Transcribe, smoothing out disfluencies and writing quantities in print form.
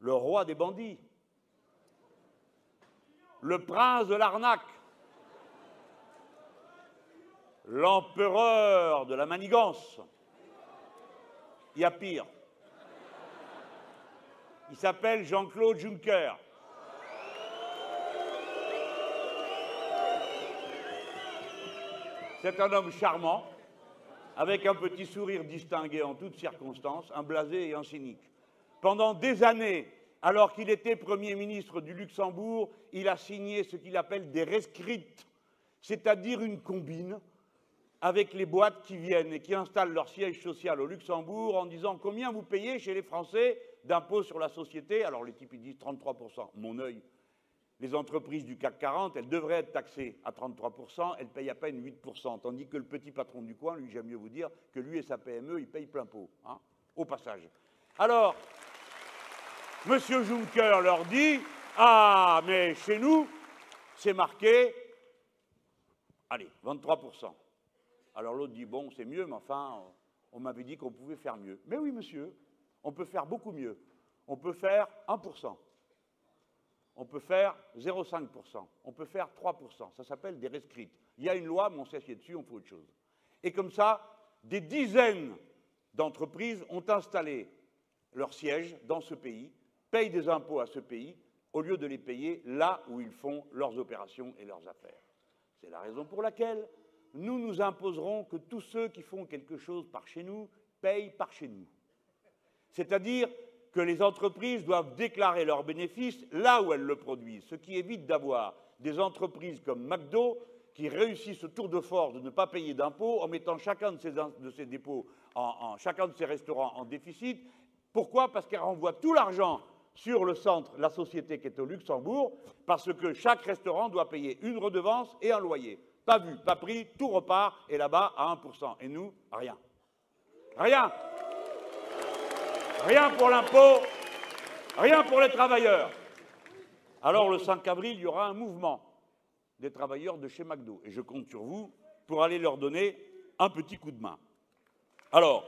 le roi des bandits, le prince de l'arnaque, l'empereur de la manigance. Il y a pire. Il s'appelle Jean-Claude Juncker. C'est un homme charmant, avec un petit sourire distingué en toutes circonstances, un blasé et un cynique. Pendant des années, alors qu'il était Premier ministre du Luxembourg, il a signé ce qu'il appelle des rescrits, c'est-à-dire une combine avec les boîtes qui viennent et qui installent leur siège social au Luxembourg en disant combien vous payez chez les Français d'impôts sur la société. Alors les types ils disent 33%, mon œil. Les entreprises du CAC 40, elles devraient être taxées à 33%, elles payent à peine 8%, tandis que le petit patron du coin, lui, j'aime mieux vous dire que lui et sa PME, ils payent plein pot, hein, au passage. Alors, M. Juncker leur dit « Ah, mais chez nous, c'est marqué, allez, 23%. » Alors l'autre dit « Bon, c'est mieux, mais enfin, on m'avait dit qu'on pouvait faire mieux. » Mais oui, monsieur, on peut faire beaucoup mieux. On peut faire 1%. On peut faire 0,5%, on peut faire 3%, ça s'appelle des rescrits. Il y a une loi, mais on s'est assied dessus, on fait autre chose. Et comme ça, des dizaines d'entreprises ont installé leur siège dans ce pays, payent des impôts à ce pays, au lieu de les payer là où ils font leurs opérations et leurs affaires. C'est la raison pour laquelle nous nous imposerons que tous ceux qui font quelque chose par chez nous payent par chez nous. C'est-à-dire que les entreprises doivent déclarer leurs bénéfices là où elles le produisent, ce qui évite d'avoir des entreprises comme McDo qui réussissent au tour de force de ne pas payer d'impôts en mettant chacun de ces dépôts, chacun de ces restaurants en déficit. Pourquoi? Parce qu'elles renvoient tout l'argent sur le centre, la société qui est au Luxembourg, parce que chaque restaurant doit payer une redevance et un loyer. Pas vu, pas pris, tout repart, et là-bas à 1%. Et nous, rien. Rien. Rien pour l'impôt, rien pour les travailleurs. Alors le 5 avril, il y aura un mouvement des travailleurs de chez McDo. Et je compte sur vous pour aller leur donner un petit coup de main. Alors,